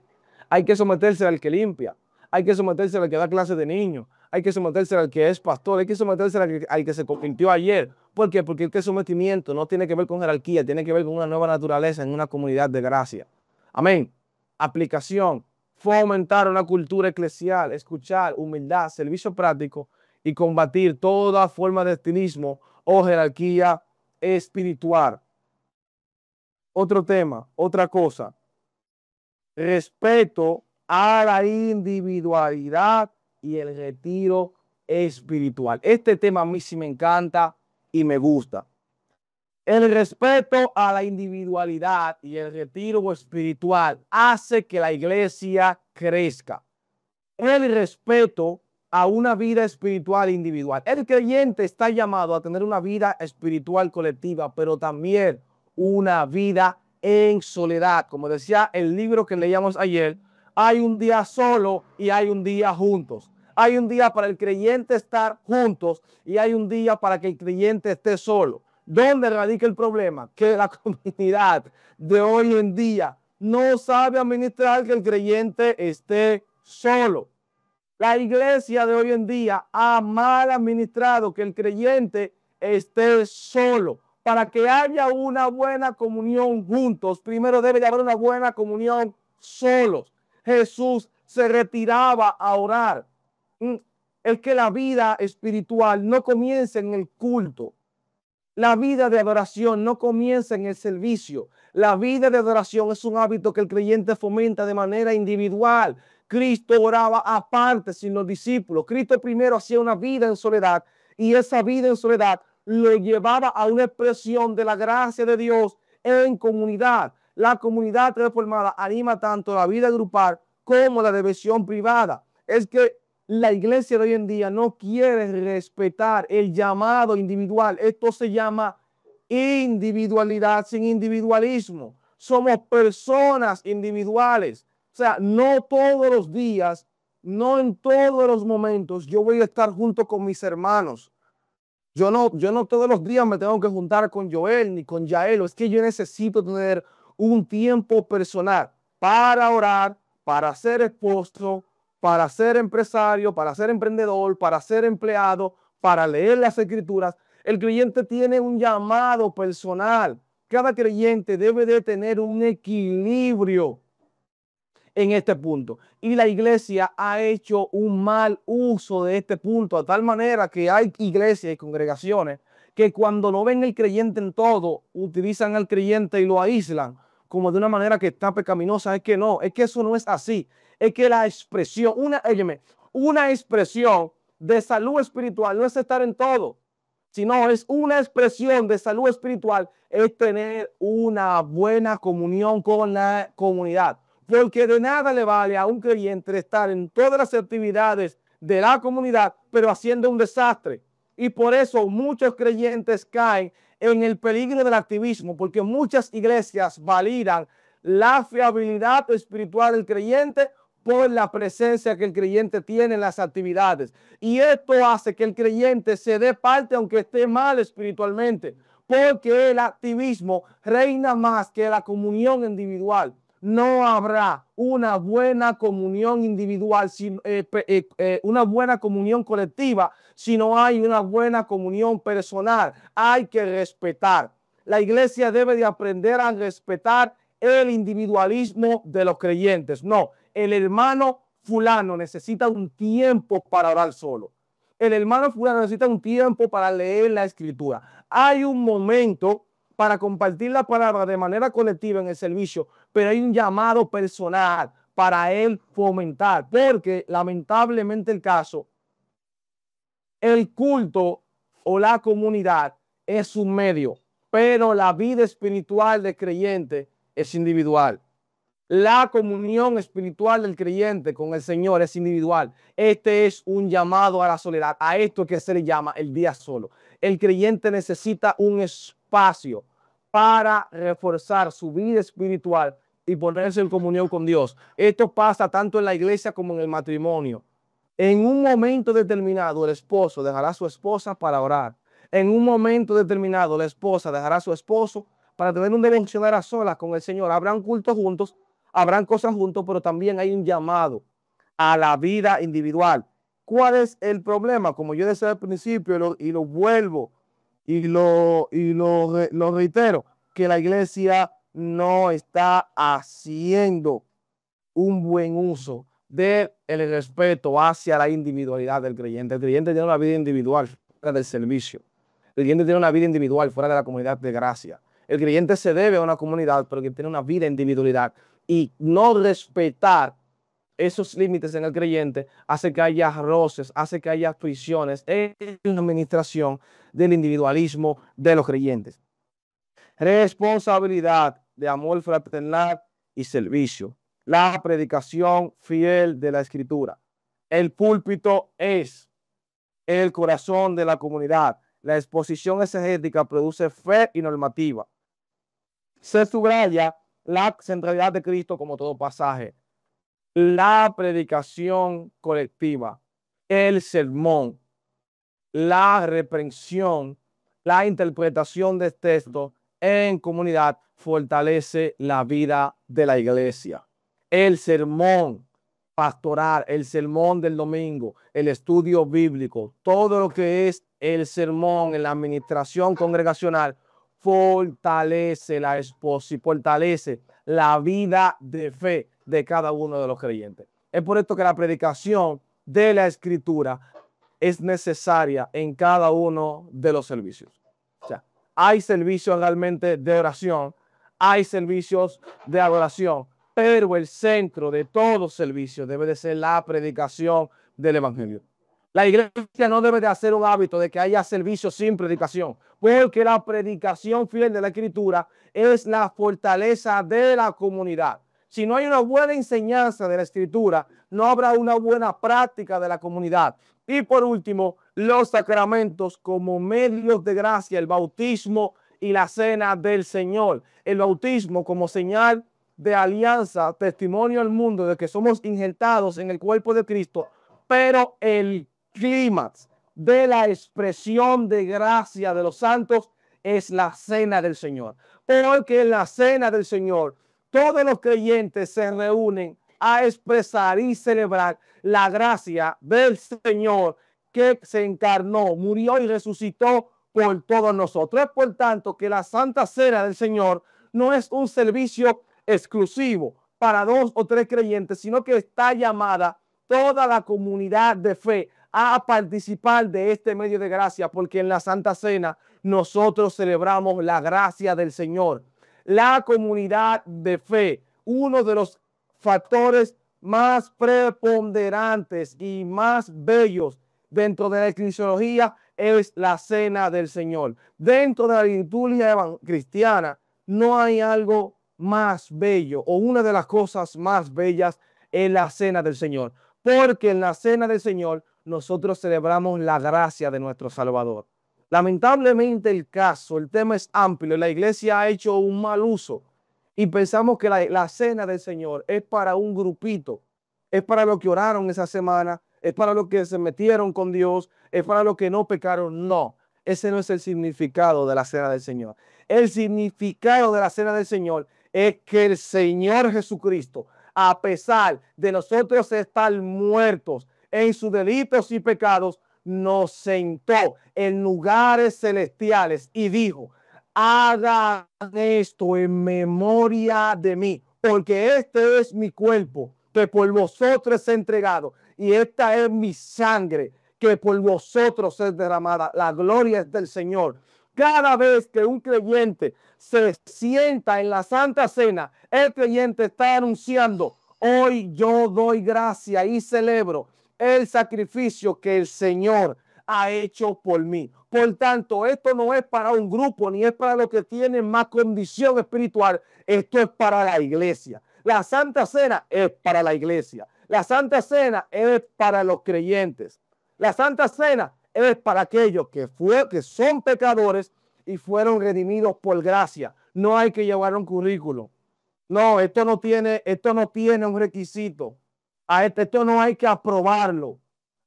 Speaker 1: Hay que someterse al que limpia, hay que someterse al que da clases de niños, hay que someterse al que es pastor, hay que someterse al que se convirtió ayer. ¿Por qué? Porque el sometimiento no tiene que ver con jerarquía, tiene que ver con una nueva naturaleza en una comunidad de gracia. Amén. Aplicación. fomentar una cultura eclesial, escuchar, humildad, servicio práctico y combatir toda forma de estilismo o jerarquía espiritual. Otro tema, otra cosa, respeto a la individualidad y el retiro espiritual. Este tema a mí sí me encanta y me gusta. El respeto a la individualidad y el retiro espiritual hace que la iglesia crezca. El respeto a una vida espiritual individual. El creyente está llamado a tener una vida espiritual colectiva, pero también una vida en soledad. Como decía el libro que leíamos ayer, hay un día solo y hay un día juntos. Hay un día para el creyente estar juntos y hay un día para que el creyente esté solo. ¿Dónde radica el problema? Que la comunidad de hoy en día no sabe administrar que el creyente esté solo. La iglesia de hoy en día ha mal administrado que el creyente esté solo. Para que haya una buena comunión juntos, primero debe de haber una buena comunión solos. Jesús se retiraba a orar. Es que la vida espiritual no comienza en el culto. La vida de adoración no comienza en el servicio. La vida de adoración es un hábito que el creyente fomenta de manera individual. Cristo oraba aparte sin los discípulos. Cristo primero hacía una vida en soledad y esa vida en soledad lo llevaba a una expresión de la gracia de Dios en comunidad. La comunidad reformada anima tanto la vida grupal como la devoción privada. Es que la iglesia de hoy en día no quiere respetar el llamado individual. Esto se llama individualidad sin individualismo. Somos personas individuales. O sea, no todos los días, no en todos los momentos yo voy a estar junto con mis hermanos. Yo no todos los días me tengo que juntar con Joel ni con Yael. Es que yo necesito tener un tiempo personal para orar, para ser esposo, para ser empresario, para ser emprendedor, para ser empleado, para leer las escrituras. El creyente tiene un llamado personal. Cada creyente debe de tener un equilibrio en este punto. Y la iglesia ha hecho un mal uso de este punto, a tal manera que hay iglesias y congregaciones que cuando no ven el creyente en todo, utilizan al creyente y lo aíslan como de una manera que está pecaminosa. Es que no, es que eso no es así. Es que la expresión, una expresión de salud espiritual no es estar en todo, sino es una expresión de salud espiritual, es tener una buena comunión con la comunidad. Porque de nada le vale a un creyente estar en todas las actividades de la comunidad, pero haciendo un desastre. Y por eso muchos creyentes caen en el peligro del activismo, porque muchas iglesias validan la fiabilidad espiritual del creyente por la presencia que el creyente tiene en las actividades. Y esto hace que el creyente se dé parte aunque esté mal espiritualmente, porque el activismo reina más que la comunión individual. No habrá una buena comunión individual, una buena comunión colectiva, si no hay una buena comunión personal. Hay que respetar. La iglesia debe de aprender a respetar el individualismo de los creyentes. No, el hermano fulano necesita un tiempo para orar solo. El hermano fulano necesita un tiempo para leer la escritura. Hay un momento para compartir la palabra de manera colectiva en el servicio, pero hay un llamado personal para él fomentar, porque lamentablemente el caso, el culto o la comunidad es un medio, pero la vida espiritual del creyente es individual. La comunión espiritual del creyente con el Señor es individual. Este es un llamado a la soledad. A esto que se le llama el día solo. El creyente necesita un espacio para reforzar su vida espiritual y ponerse en comunión con Dios. Esto pasa tanto en la iglesia como en el matrimonio. En un momento determinado, el esposo dejará a su esposa para orar. En un momento determinado, la esposa dejará a su esposo para tener un devocional a solas con el Señor. Habrán cultos juntos, habrán cosas juntos, pero también hay un llamado a la vida individual. ¿Cuál es el problema? Como yo decía al principio y lo vuelvo y lo reitero, que la iglesia no está haciendo un buen uso del respeto hacia la individualidad del creyente. El creyente tiene una vida individual fuera del servicio. El creyente tiene una vida individual fuera de la comunidad de gracia. El creyente se debe a una comunidad, pero que tiene una vida individualidad. Y no respetar esos límites en el creyente hace que haya roces, hace que haya frisiones en la administración del individualismo de los creyentes. Responsabilidad de amor fraternal y servicio. La predicación fiel de la Escritura. El púlpito es el corazón de la comunidad. La exposición exegética produce fe y normativa. Se subraya la centralidad de Cristo como todo pasaje. La predicación colectiva, el sermón, la reprensión, la interpretación de texto en comunidad fortalece la vida de la iglesia. El sermón pastoral, el sermón del domingo, el estudio bíblico, todo lo que es el sermón en la administración congregacional fortalece la exposición, fortalece la vida de fe de cada uno de los creyentes. Es por esto que la predicación de la Escritura es necesaria en cada uno de los servicios. O sea, hay servicios realmente de oración, hay servicios de adoración, pero el centro de todo servicio debe de ser la predicación del evangelio. La iglesia no debe de hacer un hábito de que haya servicio sin predicación, porque la predicación fiel de la Escritura es la fortaleza de la comunidad. Si no hay una buena enseñanza de la Escritura, no habrá una buena práctica de la comunidad. Y por último, los sacramentos como medios de gracia, el bautismo y la cena del Señor. El bautismo como señal de alianza, testimonio al mundo de que somos injertados en el cuerpo de Cristo, pero el clímax de la expresión de gracia de los santos es la cena del Señor. Porque en la cena del Señor todos los creyentes se reúnen a expresar y celebrar la gracia del Señor que se encarnó, murió y resucitó por todos nosotros. Es por tanto que la Santa Cena del Señor no es un servicio exclusivo para 2 o 3 creyentes, sino que está llamada toda la comunidad de fe a participar de este medio de gracia, porque en la Santa Cena nosotros celebramos la gracia del Señor. La comunidad de fe, uno de los factores más preponderantes y más bellos dentro de la eclesiología es la cena del Señor. Dentro de la liturgia cristiana no hay algo más bello, o una de las cosas más bellas es la cena del Señor, porque en la cena del Señor nosotros celebramos la gracia de nuestro Salvador. Lamentablemente el tema es amplio, la iglesia ha hecho un mal uso y pensamos que la cena del Señor es para un grupito, es para los que oraron esa semana, es para los que se metieron con Dios, es para los que no pecaron. No, ese no es el significado de la cena del Señor. El significado de la cena del Señor es que el Señor Jesucristo, a pesar de nosotros estar muertos en sus delitos y pecados, nos sentó en lugares celestiales y dijo: hagan esto en memoria de mí, porque este es mi cuerpo que por vosotros es entregado, y esta es mi sangre que por vosotros es derramada. La gloria es del Señor. Cada vez que un creyente se sienta en la Santa Cena, el creyente está anunciando: hoy yo doy gracia y celebro el sacrificio que el Señor ha hecho por mí. Por tanto, esto no es para un grupo, ni es para los que tienen más condición espiritual. Esto es para la iglesia. La Santa Cena es para la iglesia. La Santa Cena es para los creyentes. La Santa Cena es para aquellos que son pecadores y fueron redimidos por gracia. No hay que llevar un currículo. No, esto no tiene un requisito. Esto no hay que aprobarlo.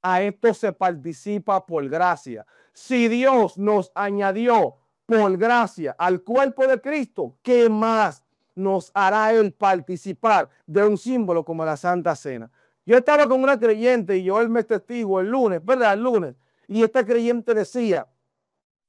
Speaker 1: A esto se participa por gracia. Si Dios nos añadió por gracia al cuerpo de Cristo, ¿qué más nos hará Él participar de un símbolo como la Santa Cena? Yo estaba con una creyente y yo él me testigo el lunes, ¿verdad? El lunes. Y esta creyente decía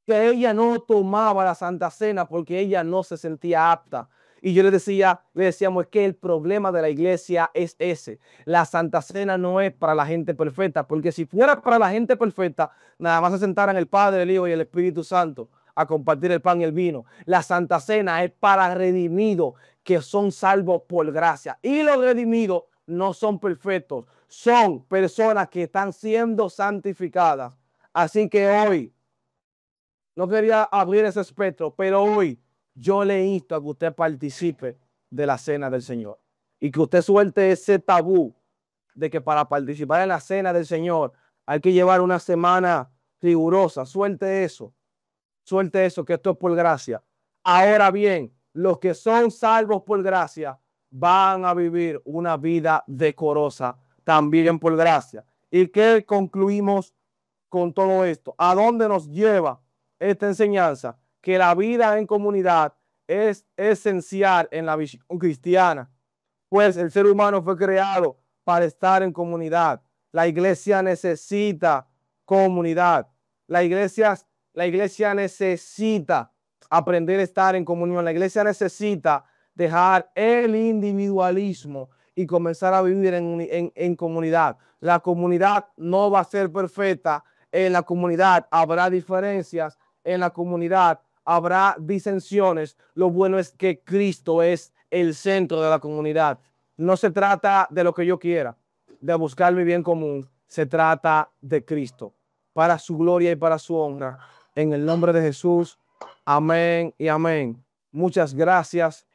Speaker 1: que ella no tomaba la Santa Cena porque ella no se sentía apta. Y yo le decíamos, es que el problema de la iglesia es ese. La Santa Cena no es para la gente perfecta, porque si fuera para la gente perfecta, nada más se sentaran el Padre, el Hijo y el Espíritu Santo a compartir el pan y el vino. La Santa Cena es para redimidos que son salvos por gracia. Y los redimidos no son perfectos, son personas que están siendo santificadas. Así que hoy, no quería abrir ese espectro, pero hoy yo le insto a que usted participe de la cena del Señor y que usted suelte ese tabú de que para participar en la cena del Señor hay que llevar una semana rigurosa. Suelte eso, que esto es por gracia. Ahora bien, los que son salvos por gracia van a vivir una vida decorosa también por gracia. ¿Y qué concluimos con todo esto? ¿A dónde nos lleva esta enseñanza? Que la vida en comunidad es esencial en la visión cristiana, pues el ser humano fue creado para estar en comunidad. La iglesia necesita comunidad. La iglesia, la iglesia necesita aprender a estar en comunión. La iglesia necesita dejar el individualismo y comenzar a vivir en comunidad. La comunidad no va a ser perfecta. En la comunidad habrá diferencias. En la comunidad habrá disensiones. Lo bueno es que Cristo es el centro de la comunidad. No se trata de lo que yo quiera, de buscar mi bien común. Se trata de Cristo, para su gloria y para su honra. En el nombre de Jesús, amén y amén. Muchas gracias.